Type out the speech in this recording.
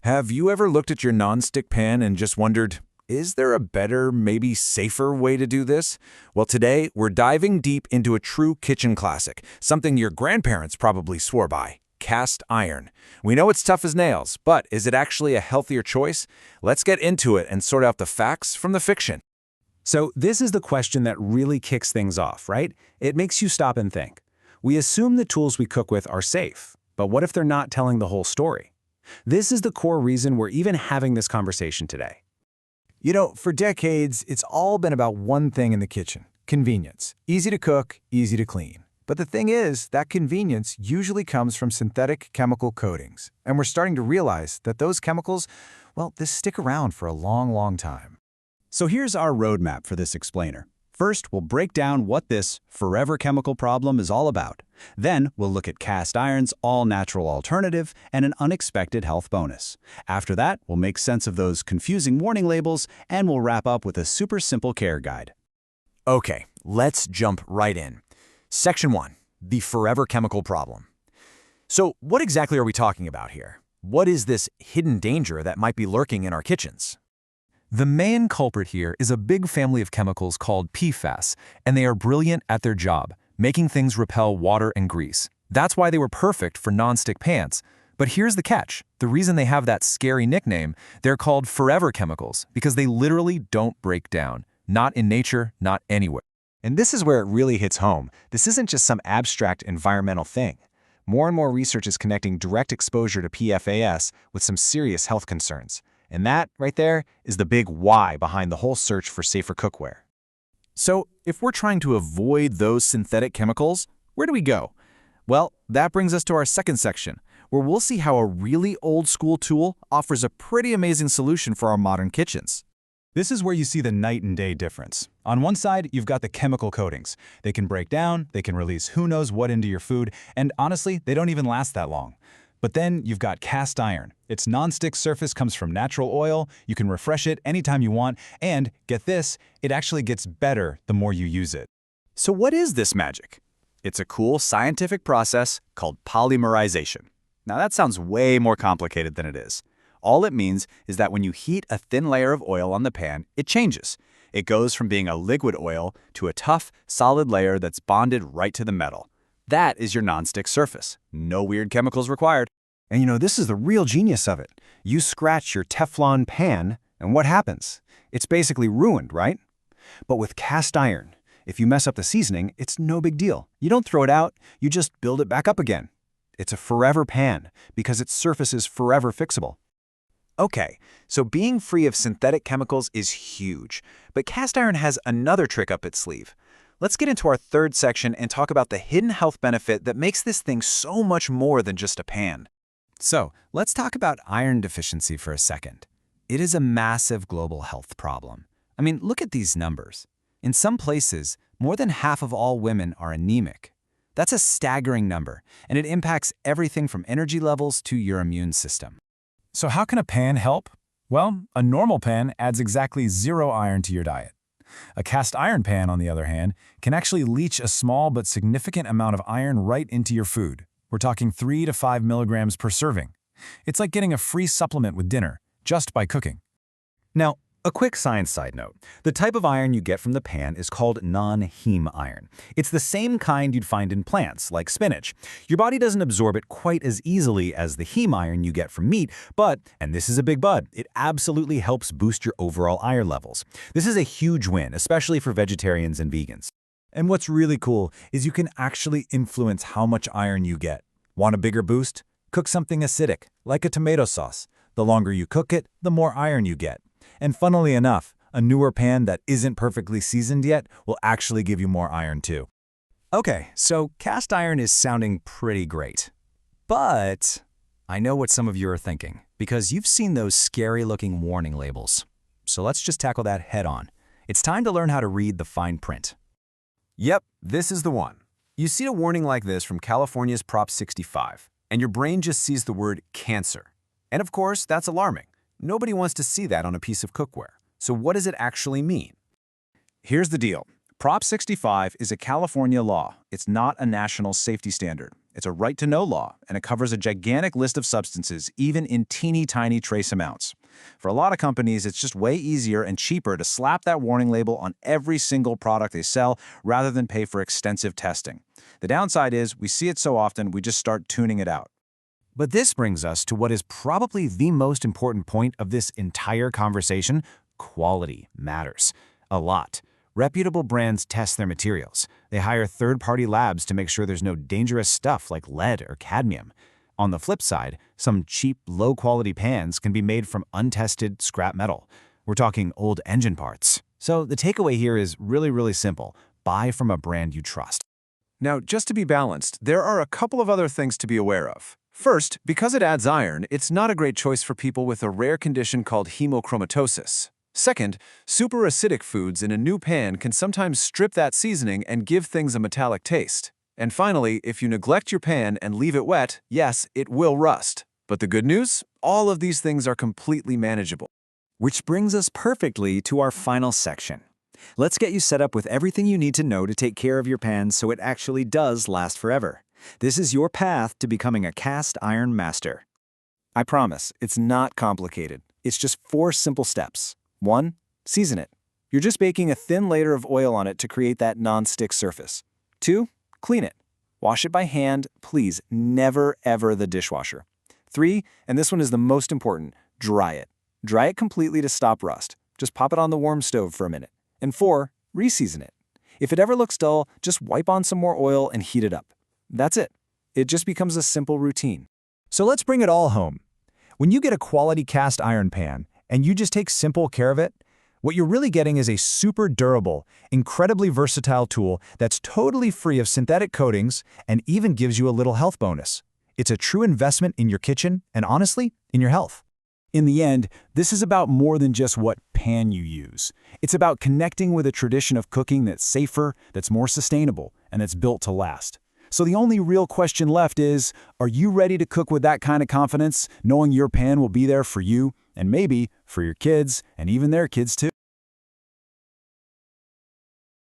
Have you ever looked at your nonstick pan and just wondered, is there a better, maybe safer way to do this? Well, today we're diving deep into a true kitchen classic, something your grandparents probably swore by: cast iron. We know it's tough as nails, but is it actually a healthier choice? Let's get into it and sort out the facts from the fiction. So this is the question that really kicks things off, right? It makes you stop and think. We assume the tools we cook with are safe, but what if they're not telling the whole story? This is the core reason we're even having this conversation today. You know, for decades, it's all been about one thing in the kitchen: convenience. Easy to cook, easy to clean. But the thing is, that convenience usually comes from synthetic chemical coatings. And we're starting to realize that those chemicals, well, they stick around for a long, long time. So here's our roadmap for this explainer. First, we'll break down what this forever chemical problem is all about. Then, we'll look at cast iron's all-natural alternative and an unexpected health bonus. After that, we'll make sense of those confusing warning labels, and we'll wrap up with a super simple care guide. Okay, let's jump right in. Section 1, the forever chemical problem. So what exactly are we talking about here? What is this hidden danger that might be lurking in our kitchens? The main culprit here is a big family of chemicals called PFAS, and they are brilliant at their job, making things repel water and grease. That's why they were perfect for nonstick pans. But here's the catch. The reason they have that scary nickname, they're called forever chemicals because they literally don't break down. Not in nature, not anywhere. And this is where it really hits home. This isn't just some abstract environmental thing. More and more research is connecting direct exposure to PFAS with some serious health concerns. And that, right there, is the big why behind the whole search for safer cookware. So if we're trying to avoid those synthetic chemicals, where do we go? Well, that brings us to our second section, where we'll see how a really old-school tool offers a pretty amazing solution for our modern kitchens. This is where you see the night and day difference. On one side, you've got the chemical coatings. They can break down, they can release who knows what into your food, and honestly, they don't even last that long. But then you've got cast iron. Its nonstick surface comes from natural oil, you can refresh it anytime you want, and, get this, it actually gets better the more you use it. So what is this magic? It's a cool scientific process called polymerization. Now that sounds way more complicated than it is. All it means is that when you heat a thin layer of oil on the pan, it changes. It goes from being a liquid oil to a tough, solid layer that's bonded right to the metal. That is your nonstick surface. No weird chemicals required. And you know, this is the real genius of it. You scratch your Teflon pan, and what happens? It's basically ruined, right? But with cast iron, if you mess up the seasoning, it's no big deal. You don't throw it out, you just build it back up again. It's a forever pan because its surface is forever fixable. Okay, so being free of synthetic chemicals is huge, but cast iron has another trick up its sleeve. Let's get into our third section and talk about the hidden health benefit that makes this thing so much more than just a pan. So let's talk about iron deficiency for a second. It is a massive global health problem. I mean, look at these numbers. In some places, more than half of all women are anemic. That's a staggering number, and it impacts everything from energy levels to your immune system. So how can a pan help? Well, a normal pan adds exactly 0 iron to your diet. A cast iron pan, on the other hand, can actually leach a small but significant amount of iron right into your food. We're talking 3 to 5 milligrams per serving. It's like getting a free supplement with dinner, just by cooking. Now, a quick science side note. The type of iron you get from the pan is called non-heme iron. It's the same kind you'd find in plants, like spinach. Your body doesn't absorb it quite as easily as the heme iron you get from meat, but, and this is a big but, it absolutely helps boost your overall iron levels. This is a huge win, especially for vegetarians and vegans. And what's really cool is you can actually influence how much iron you get. Want a bigger boost? Cook something acidic, like a tomato sauce. The longer you cook it, the more iron you get. And funnily enough, a newer pan that isn't perfectly seasoned yet will actually give you more iron too. Okay, so cast iron is sounding pretty great. But I know what some of you are thinking, because you've seen those scary-looking warning labels. So let's just tackle that head-on. It's time to learn how to read the fine print. Yep, this is the one. You see a warning like this from California's Prop 65, and your brain just sees the word cancer. And of course, that's alarming. Nobody wants to see that on a piece of cookware. So what does it actually mean? Here's the deal. Prop 65 is a California law. It's not a national safety standard. It's a right-to-know law, and it covers a gigantic list of substances, even in teeny-tiny trace amounts. For a lot of companies, it's just way easier and cheaper to slap that warning label on every single product they sell rather than pay for extensive testing. The downside is we see it so often, we just start tuning it out. But this brings us to what is probably the most important point of this entire conversation. Quality matters. A lot. Reputable brands test their materials. They hire third-party labs to make sure there's no dangerous stuff like lead or cadmium. On the flip side, some cheap, low-quality pans can be made from untested scrap metal. We're talking old engine parts. So the takeaway here is really simple. Buy from a brand you trust. Now, just to be balanced, there are a couple of other things to be aware of. First, because it adds iron, it's not a great choice for people with a rare condition called hemochromatosis. Second, super acidic foods in a new pan can sometimes strip that seasoning and give things a metallic taste. And finally, if you neglect your pan and leave it wet, yes, it will rust. But the good news? All of these things are completely manageable. Which brings us perfectly to our final section. Let's get you set up with everything you need to know to take care of your pan so it actually does last forever. This is your path to becoming a cast iron master. I promise, it's not complicated. It's just 4 simple steps. 1. Season it. You're just baking a thin layer of oil on it to create that non-stick surface. 2. Clean it. Wash it by hand, please, never ever the dishwasher. 3, and this one is the most important, dry it. Dry it completely to stop rust. Just pop it on the warm stove for a minute. And 4, reseason it. If it ever looks dull, just wipe on some more oil and heat it up. That's it. It just becomes a simple routine. So let's bring it all home. When you get a quality cast iron pan, and you just take simple care of it, what you're really getting is a super durable, incredibly versatile tool that's totally free of synthetic coatings and even gives you a little health bonus. It's a true investment in your kitchen and, honestly, in your health. In the end, this is about more than just what pan you use. It's about connecting with a tradition of cooking that's safer, that's more sustainable, and that's built to last. So the only real question left is, are you ready to cook with that kind of confidence, knowing your pan will be there for you, and maybe for your kids, and even their kids too?